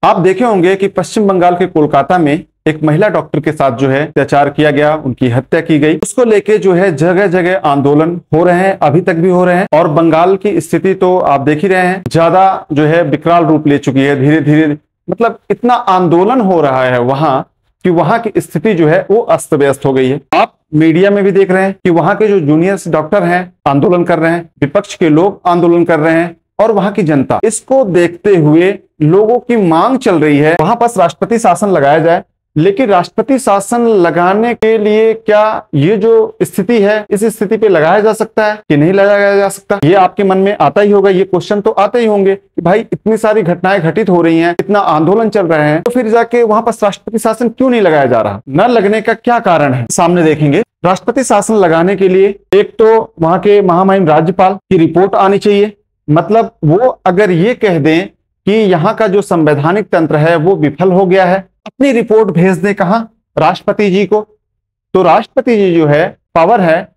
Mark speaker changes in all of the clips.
Speaker 1: आप देखे होंगे कि पश्चिम बंगाल के कोलकाता में एक महिला डॉक्टर के साथ जो है अत्याचार किया गया, उनकी हत्या की गई। उसको लेके जो है जगह जगह आंदोलन हो रहे हैं, अभी तक भी हो रहे हैं। और बंगाल की स्थिति तो आप देख ही रहे हैं, ज्यादा जो है विकराल रूप ले चुकी है धीरे धीरे। मतलब इतना आंदोलन हो रहा है वहां कि वहां की स्थिति जो है वो अस्त व्यस्त हो गई है। आप मीडिया में भी देख रहे हैं कि वहां के जो जूनियर डॉक्टर हैं आंदोलन कर रहे हैं, विपक्ष के लोग आंदोलन कर रहे हैं और वहां की जनता। इसको देखते हुए लोगों की मांग चल रही है वहां पास राष्ट्रपति शासन लगाया जाए। लेकिन राष्ट्रपति शासन लगाने के लिए क्या ये जो स्थिति है इस स्थिति पे लगाया जा सकता है कि नहीं लगाया जा सकता, ये आपके मन में आता ही होगा। ये क्वेश्चन तो आते ही होंगे कि भाई इतनी सारी घटनाएं घटित हो रही हैं, इतना आंदोलन चल रहे हैं, तो फिर जाके वहां पर राष्ट्रपति शासन क्यों नहीं लगाया जा रहा? न लगने का क्या कारण है, सामने देखेंगे। राष्ट्रपति शासन लगाने के लिए एक तो वहां के महामहिम राज्यपाल की रिपोर्ट आनी चाहिए। मतलब वो अगर ये कह दें कि यहाँ का जो संवैधानिक तंत्र है वो विफल हो गया है, अपनी रिपोर्ट भेज दें कहां? राष्ट्रपति जी को। तो राष्ट्रपति जी जो है पावर है,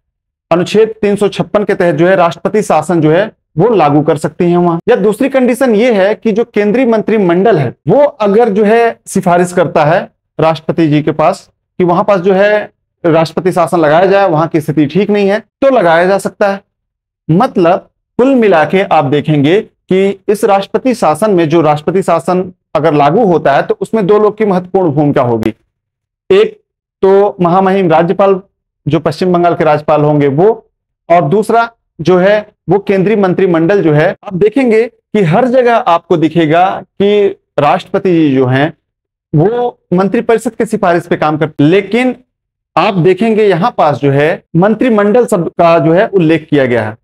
Speaker 1: अनुच्छेद 356 के तहत जो है राष्ट्रपति शासन जो है वो लागू कर सकती हैं वहां। या दूसरी कंडीशन ये है कि जो केंद्रीय मंत्रिमंडल है वो अगर जो है सिफारिश करता है राष्ट्रपति जी के पास कि वहां पास जो है राष्ट्रपति शासन लगाया जाए, वहां की स्थिति ठीक नहीं है, तो लगाया जा सकता है। मतलब कुल मिला के आप देखेंगे कि इस राष्ट्रपति शासन में जो राष्ट्रपति शासन अगर लागू होता है तो उसमें दो लोग की महत्वपूर्ण भूमिका होगी। एक तो महामहिम राज्यपाल जो पश्चिम बंगाल के राज्यपाल होंगे वो, और दूसरा जो है वो केंद्रीय मंत्रिमंडल जो है। आप देखेंगे कि हर जगह आपको दिखेगा कि राष्ट्रपति जी जो हैं वो मंत्रिपरिषद की सिफारिश पे काम करते, लेकिन आप देखेंगे यहां पास जो है मंत्रिमंडल शब्द का जो है उल्लेख किया गया है।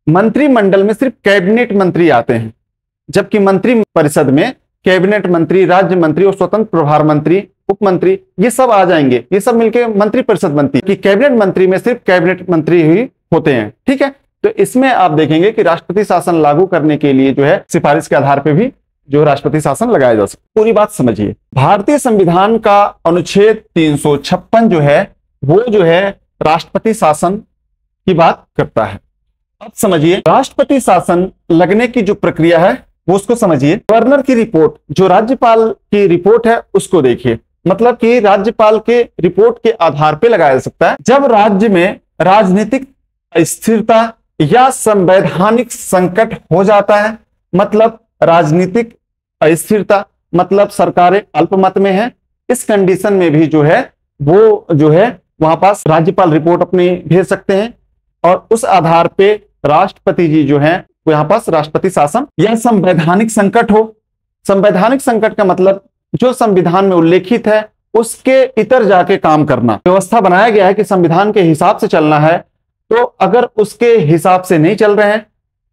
Speaker 1: मंत्रिमंडल में सिर्फ कैबिनेट मंत्री आते हैं, जबकि मंत्री परिषद में कैबिनेट मंत्री, राज्य मंत्री और स्वतंत्र प्रभार मंत्री, उप मंत्री ये सब आ जाएंगे। ये सब मिलकर मंत्री परिषद बनती है कि कैबिनेट मंत्री में सिर्फ कैबिनेट मंत्री ही होते हैं। ठीक है, तो इसमें आप देखेंगे कि राष्ट्रपति शासन लागू करने के लिए जो है सिफारिश के आधार पर भी जो राष्ट्रपति शासन लगाया जा सकता। पूरी बात समझिए, भारतीय संविधान का अनुच्छेद 356 जो है वो जो है राष्ट्रपति शासन की बात करता है। अब समझिए राष्ट्रपति शासन लगने की जो प्रक्रिया है वो उसको समझिए। गवर्नर की रिपोर्ट, जो राज्यपाल की रिपोर्ट है उसको देखिए। मतलब कि राज्यपाल के रिपोर्ट के आधार पे लगाया जा सकता है। जब राज्य में राजनीतिक अस्थिरता या संवैधानिक संकट हो जाता है, मतलब राजनीतिक अस्थिरता, मतलब सरकारें अल्पमत में है, इस कंडीशन में भी जो है वो जो है वहां पास राज्यपाल रिपोर्ट अपनी भेज सकते हैं और उस आधार पे राष्ट्रपति जी जो है यहाँ पास राष्ट्रपति शासन। या संवैधानिक संकट हो, संवैधानिक संकट का मतलब जो संविधान में उल्लेखित है उसके इतर जाके काम करना। व्यवस्था बनाया गया है कि संविधान के हिसाब से चलना है, तो अगर उसके हिसाब से नहीं चल रहे हैं,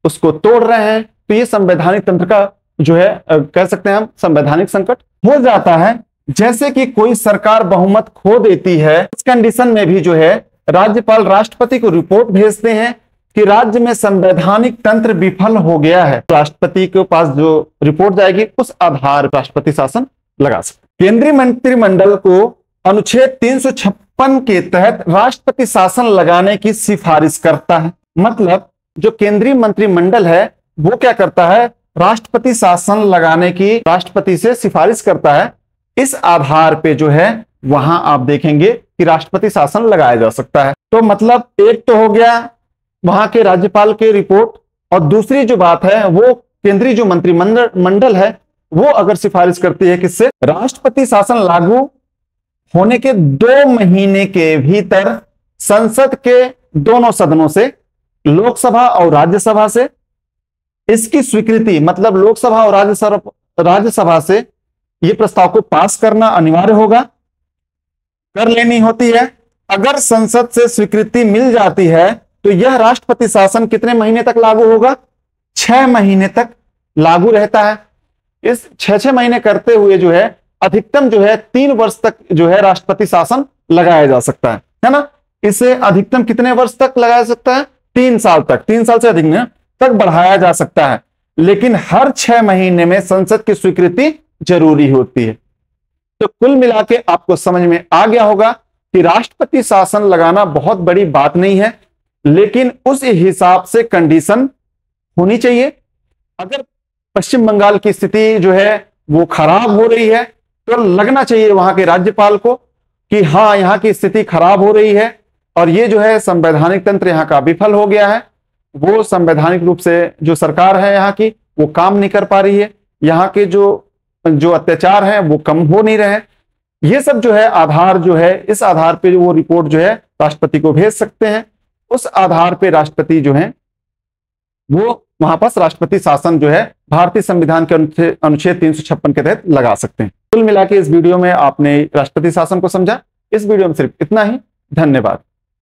Speaker 1: उसको तोड़ रहे हैं, तो ये संवैधानिक तंत्र का जो है कह सकते हैं हम संवैधानिक संकट हो जाता है। जैसे कि कोई सरकार बहुमत खो देती है, इस कंडीशन में भी जो है राज्यपाल राष्ट्रपति को रिपोर्ट भेजते हैं कि राज्य में संवैधानिक तंत्र विफल हो गया है। राष्ट्रपति के पास जो रिपोर्ट जाएगी उस आधार पर राष्ट्रपति शासन लगा सकते। केंद्रीय मंत्रिमंडल को अनुच्छेद 356 के तहत राष्ट्रपति शासन लगाने की सिफारिश करता है। मतलब जो केंद्रीय मंत्रिमंडल है वो क्या करता है, राष्ट्रपति शासन लगाने की राष्ट्रपति से सिफारिश करता है। इस आधार पे जो है वहां आप देखेंगे कि राष्ट्रपति शासन लगाया जा सकता है। तो मतलब एक तो हो गया वहां के राज्यपाल के रिपोर्ट, और दूसरी जो बात है वो केंद्रीय जो मंत्रिमंडल है वो अगर सिफारिश करती है किससे, राष्ट्रपति शासन लागू होने के 2 महीने के भीतर संसद के दोनों सदनों से, लोकसभा और राज्यसभा से इसकी स्वीकृति, मतलब लोकसभा और राज्यसभा से यह प्रस्ताव को पास करना अनिवार्य होगा, कर लेनी होती है। अगर संसद से स्वीकृति मिल जाती है तो यह राष्ट्रपति शासन कितने महीने तक लागू होगा, 6 महीने तक लागू रहता है। इस 6 महीने करते हुए जो है अधिकतम जो है 3 वर्ष तक जो है राष्ट्रपति शासन लगाया जा सकता है ना। इसे अधिकतम कितने वर्ष तक लगाया जा सकता है, 3 साल तक, 3 साल से अधिक तक बढ़ाया जा सकता है। लेकिन हर 6 महीने में संसद की स्वीकृति जरूरी होती है। तो कुल मिला के आपको समझ में आ गया होगा कि राष्ट्रपति शासन लगाना बहुत बड़ी बात नहीं है, लेकिन उस हिसाब से कंडीशन होनी चाहिए। अगर पश्चिम बंगाल की स्थिति जो है वो खराब हो रही है, तो लगना चाहिए वहां के राज्यपाल को कि हाँ, यहाँ की स्थिति खराब हो रही है और ये जो है संवैधानिक तंत्र यहाँ का विफल हो गया है। वो संवैधानिक रूप से जो सरकार है यहाँ की, वो काम नहीं कर पा रही है। यहाँ के जो अत्याचार हैं वो कम हो नहीं रहे हैं। ये सब जो है आधार जो है, इस आधार पे वो रिपोर्ट जो है राष्ट्रपति को भेज सकते हैं। उस आधार पे राष्ट्रपति जो है वो वहां पास राष्ट्रपति शासन जो है भारतीय संविधान के अनुच्छेद 356 के तहत लगा सकते हैं। कुल मिला के इस वीडियो में आपने राष्ट्रपति शासन को समझा। इस वीडियो में सिर्फ इतना ही। धन्यवाद।